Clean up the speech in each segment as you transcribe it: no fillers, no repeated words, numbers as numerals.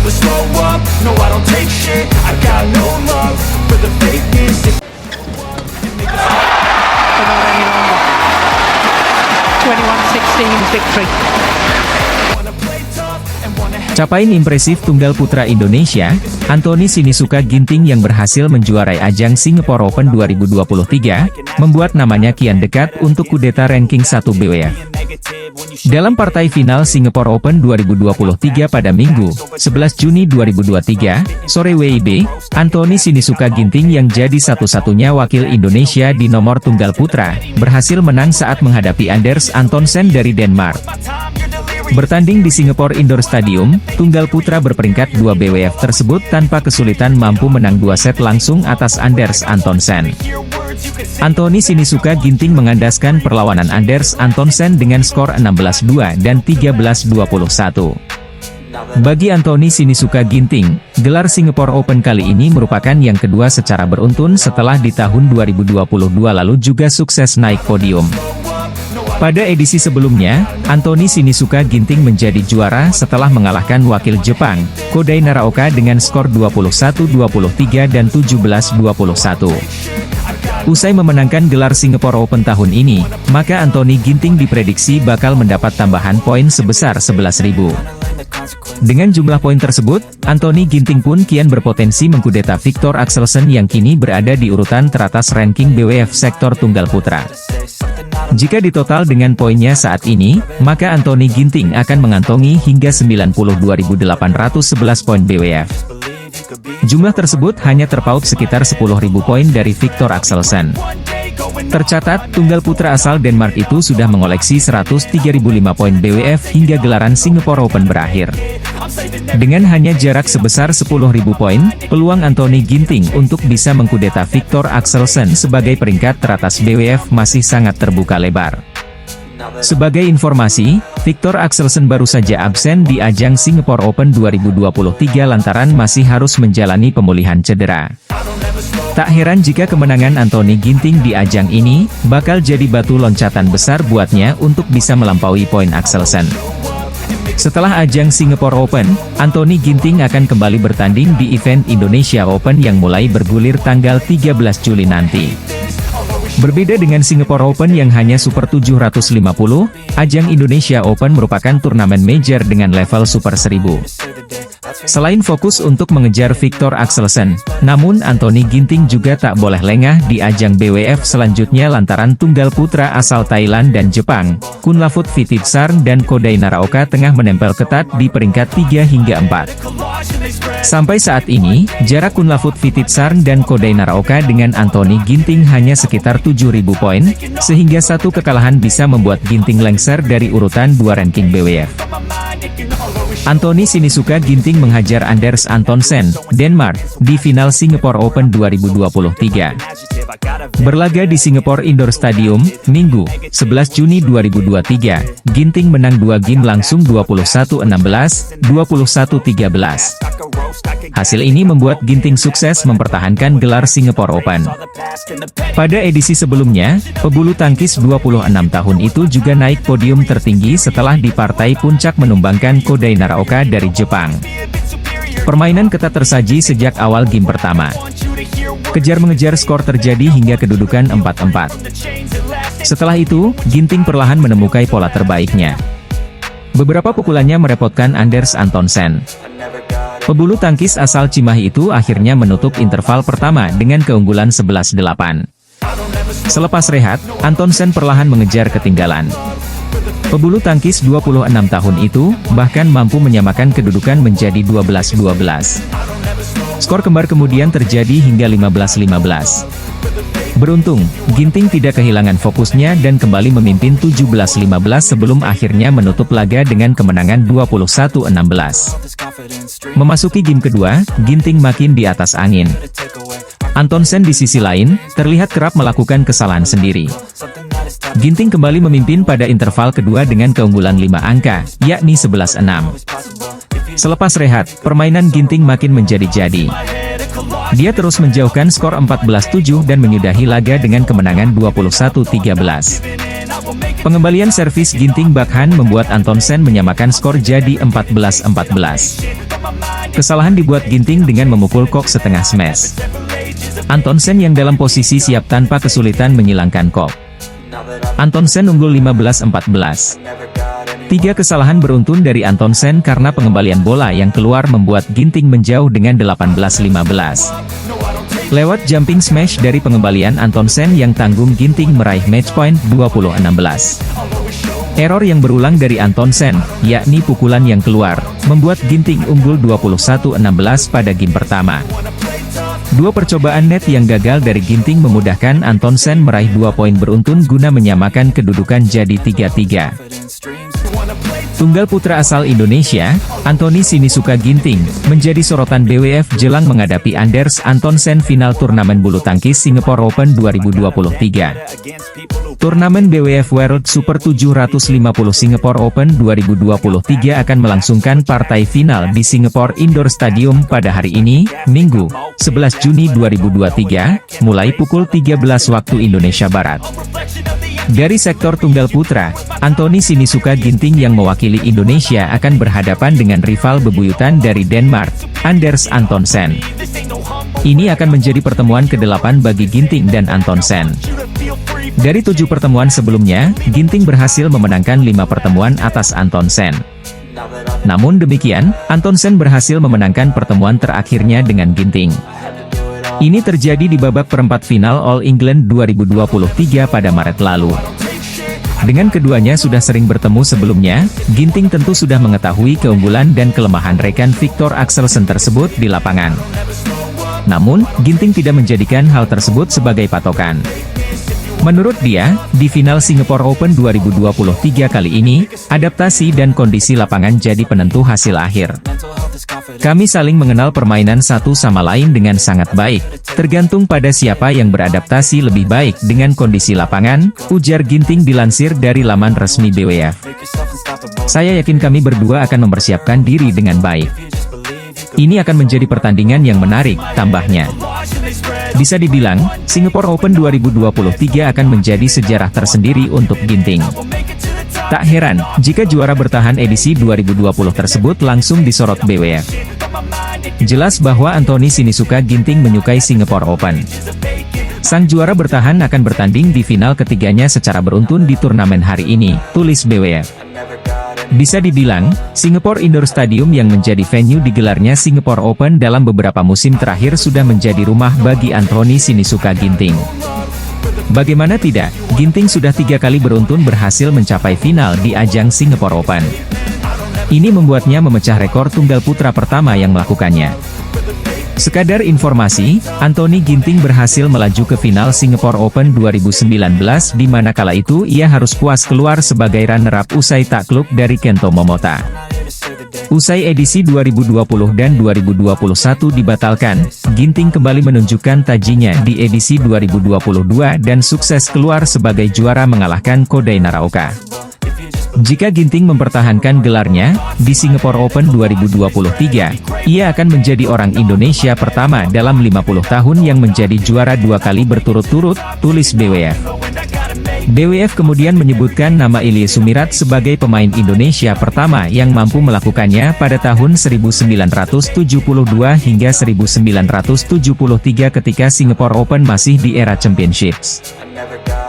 never slow up, no I don't take shit, I got no love for the fakeness. For not any longer. 21-16 victory. Capaian impresif tunggal putra Indonesia, Anthony Sinisuka Ginting yang berhasil menjuarai ajang Singapore Open 2023, membuat namanya kian dekat untuk kudeta ranking 1 BWF. Dalam partai final Singapore Open 2023 pada Minggu, 11 Juni 2023, sore WIB, Anthony Sinisuka Ginting yang jadi satu-satunya wakil Indonesia di nomor tunggal putra, berhasil menang saat menghadapi Anders Antonsen dari Denmark. Bertanding di Singapore Indoor Stadium, tunggal putra berperingkat 2 BWF tersebut tanpa kesulitan mampu menang 2 set langsung atas Anders Antonsen. Anthony Sinisuka Ginting mengandaskan perlawanan Anders Antonsen dengan skor 16-2 dan 13-21. Bagi Anthony Sinisuka Ginting, gelar Singapore Open kali ini merupakan yang kedua secara beruntun setelah di tahun 2022 lalu juga sukses naik podium. Pada edisi sebelumnya, Anthony Sinisuka Ginting menjadi juara setelah mengalahkan wakil Jepang, Kodai Naraoka dengan skor 21-23 dan 17-21. Usai memenangkan gelar Singapore Open tahun ini, maka Anthony Ginting diprediksi bakal mendapat tambahan poin sebesar 11.000. Dengan jumlah poin tersebut, Anthony Ginting pun kian berpotensi mengkudeta Viktor Axelsen yang kini berada di urutan teratas ranking BWF sektor tunggal putra. Jika ditotal dengan poinnya saat ini, maka Anthony Ginting akan mengantongi hingga 92.811 poin BWF. Jumlah tersebut hanya terpaut sekitar 10.000 poin dari Viktor Axelsen. Tercatat, tunggal putra asal Denmark itu sudah mengoleksi 103.005 poin BWF hingga gelaran Singapore Open berakhir. Dengan hanya jarak sebesar 10.000 poin, peluang Anthony Ginting untuk bisa mengkudeta Viktor Axelsen sebagai peringkat teratas BWF masih sangat terbuka lebar. Sebagai informasi, Viktor Axelsen baru saja absen di ajang Singapore Open 2023 lantaran masih harus menjalani pemulihan cedera. Tak heran jika kemenangan Anthony Ginting di ajang ini, bakal jadi batu loncatan besar buatnya untuk bisa melampaui poin Axelsen. Setelah ajang Singapore Open, Anthony Ginting akan kembali bertanding di event Indonesia Open yang mulai bergulir tanggal 13 Juli nanti. Berbeda dengan Singapore Open yang hanya Super 750, ajang Indonesia Open merupakan turnamen major dengan level Super 1000. Selain fokus untuk mengejar Viktor Axelsen, namun Anthony Ginting juga tak boleh lengah di ajang BWF selanjutnya lantaran tunggal putra asal Thailand dan Jepang, Kunlavut Vititsarn dan Kodai Naraoka tengah menempel ketat di peringkat 3 hingga 4. Sampai saat ini, jarak Kunlavut Vititsarn dan Kodai Naraoka dengan Anthony Ginting hanya sekitar 7.000 poin, sehingga satu kekalahan bisa membuat Ginting lengser dari urutan 2 ranking BWF. Anthony Sinisuka Ginting menghajar Anders Antonsen, Denmark, di final Singapore Open 2023. Berlaga di Singapore Indoor Stadium, Minggu, 11 Juni 2023, Ginting menang 2 game langsung 21-16, 21-13. Hasil ini membuat Ginting sukses mempertahankan gelar Singapore Open. Pada edisi sebelumnya, pebulu tangkis 26 tahun itu juga naik podium tertinggi setelah di partai puncak menumbangkan Kodai Naraoka dari Jepang. Permainan ketat tersaji sejak awal game pertama. Kejar-mengejar skor terjadi hingga kedudukan 4-4. Setelah itu, Ginting perlahan menemukan pola terbaiknya. Beberapa pukulannya merepotkan Anders Antonsen. Pebulu tangkis asal Cimahi itu akhirnya menutup interval pertama dengan keunggulan 11-8. Selepas rehat, Antonsen perlahan mengejar ketinggalan. Pebulu tangkis 26 tahun itu, bahkan mampu menyamakan kedudukan menjadi 12-12. Skor kembar kemudian terjadi hingga 15-15. Beruntung, Ginting tidak kehilangan fokusnya dan kembali memimpin 17-15 sebelum akhirnya menutup laga dengan kemenangan 21-16. Memasuki game kedua, Ginting makin di atas angin. Antonsen di sisi lain, terlihat kerap melakukan kesalahan sendiri. Ginting kembali memimpin pada interval kedua dengan keunggulan 5 angka, yakni 11-6. Selepas rehat, permainan Ginting makin menjadi-jadi. Dia terus menjauhkan skor 14-7 dan menyudahi laga dengan kemenangan 21-13. Pengembalian servis Ginting backhand membuat Antonsen menyamakan skor jadi 14-14. Kesalahan dibuat Ginting dengan memukul kok setengah smash. Antonsen yang dalam posisi siap tanpa kesulitan menyilangkan kok. Antonsen unggul 15-14. 3 kesalahan beruntun dari Antonsen karena pengembalian bola yang keluar membuat Ginting menjauh dengan 18-15. Lewat jumping smash dari pengembalian Antonsen yang tanggung, Ginting meraih match point 20-16. Error yang berulang dari Antonsen, yakni pukulan yang keluar, membuat Ginting unggul 21-16 pada game pertama. 2 percobaan net yang gagal dari Ginting memudahkan Antonsen meraih 2 poin beruntun guna menyamakan kedudukan jadi 3-3. Tunggal putra asal Indonesia, Anthony Sinisuka Ginting, menjadi sorotan BWF jelang menghadapi Anders Antonsen final turnamen bulu tangkis Singapore Open 2023. Turnamen BWF World Super 750 Singapore Open 2023 akan melangsungkan partai final di Singapore Indoor Stadium pada hari ini, Minggu, 11 Juni 2023, mulai pukul 13 waktu Indonesia Barat. Dari sektor tunggal putra, Anthony Sinisuka Ginting yang mewakili Indonesia akan berhadapan dengan rival bebuyutan dari Denmark, Anders Antonsen. Ini akan menjadi pertemuan ke-8 bagi Ginting dan Antonsen. Dari 7 pertemuan sebelumnya, Ginting berhasil memenangkan 5 pertemuan atas Antonsen. Namun demikian, Antonsen berhasil memenangkan pertemuan terakhirnya dengan Ginting. Ini terjadi di babak perempat final All England 2023 pada Maret lalu. Dengan keduanya sudah sering bertemu sebelumnya, Ginting tentu sudah mengetahui keunggulan dan kelemahan rekan Viktor Axelsen tersebut di lapangan. Namun, Ginting tidak menjadikan hal tersebut sebagai patokan. Menurut dia, di final Singapore Open 2023 kali ini, adaptasi dan kondisi lapangan jadi penentu hasil akhir. Kami saling mengenal permainan satu sama lain dengan sangat baik, tergantung pada siapa yang beradaptasi lebih baik dengan kondisi lapangan, ujar Ginting dilansir dari laman resmi BWF. Saya yakin kami berdua akan mempersiapkan diri dengan baik. Ini akan menjadi pertandingan yang menarik, tambahnya. Bisa dibilang, Singapore Open 2023 akan menjadi sejarah tersendiri untuk Ginting. Tak heran, jika juara bertahan edisi 2020 tersebut langsung disorot BWF. Jelas bahwa Anthony Sinisuka Ginting menyukai Singapore Open. Sang juara bertahan akan bertanding di final ketiganya secara beruntun di turnamen hari ini, tulis BWF. Bisa dibilang, Singapore Indoor Stadium yang menjadi venue digelarnya Singapore Open dalam beberapa musim terakhir sudah menjadi rumah bagi Anthony Sinisuka Ginting. Bagaimana tidak, Ginting sudah 3 kali beruntun berhasil mencapai final di ajang Singapore Open. Ini membuatnya memecah rekor tunggal putra pertama yang melakukannya. Sekadar informasi, Anthony Ginting berhasil melaju ke final Singapore Open 2019 di mana kala itu ia harus puas keluar sebagai runner-up usai takluk dari Kento Momota. Usai edisi 2020 dan 2021 dibatalkan, Ginting kembali menunjukkan tajinya di edisi 2022 dan sukses keluar sebagai juara mengalahkan Kodai Naraoka. Jika Ginting mempertahankan gelarnya di Singapore Open 2023, ia akan menjadi orang Indonesia pertama dalam 50 tahun yang menjadi juara 2 kali berturut-turut, tulis BWF. BWF kemudian menyebutkan nama Ilyas Sumirat sebagai pemain Indonesia pertama yang mampu melakukannya pada tahun 1972 hingga 1973 ketika Singapore Open masih di era Championships.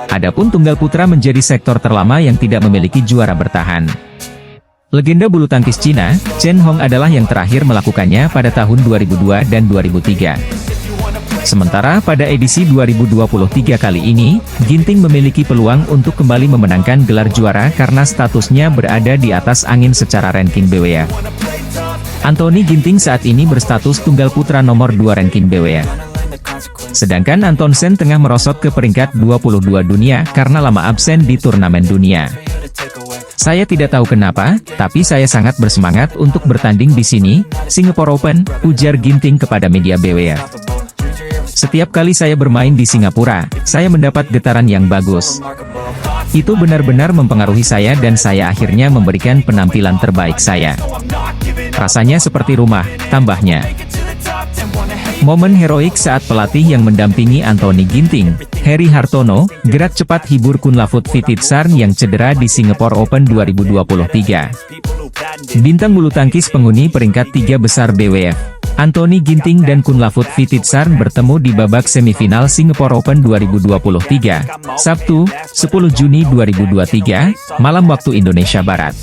Adapun tunggal putra menjadi sektor terlama yang tidak memiliki juara bertahan. Legenda bulu tangkis Cina, Chen Hong adalah yang terakhir melakukannya pada tahun 2002 dan 2003. Sementara pada edisi 2023 kali ini, Ginting memiliki peluang untuk kembali memenangkan gelar juara karena statusnya berada di atas angin secara ranking BWF. Anthony Ginting saat ini berstatus tunggal putra nomor 2 ranking BWF. Sedangkan Antonsen tengah merosot ke peringkat 22 dunia karena lama absen di turnamen dunia. Saya tidak tahu kenapa, tapi saya sangat bersemangat untuk bertanding di sini, Singapore Open, ujar Ginting kepada media BWF. Setiap kali saya bermain di Singapura, saya mendapat getaran yang bagus. Itu benar-benar mempengaruhi saya dan saya akhirnya memberikan penampilan terbaik saya. Rasanya seperti rumah, tambahnya. Momen heroik saat pelatih yang mendampingi Anthony Ginting, Heri Hartono, gerak cepat hibur Kunlavut Vititsarn yang cedera di Singapore Open 2023. Bintang bulu tangkis penghuni peringkat 3 besar BWF, Anthony Ginting dan Kunlavut Vititsarn bertemu di babak semifinal Singapore Open 2023, Sabtu, 10 Juni 2023, malam waktu Indonesia Barat.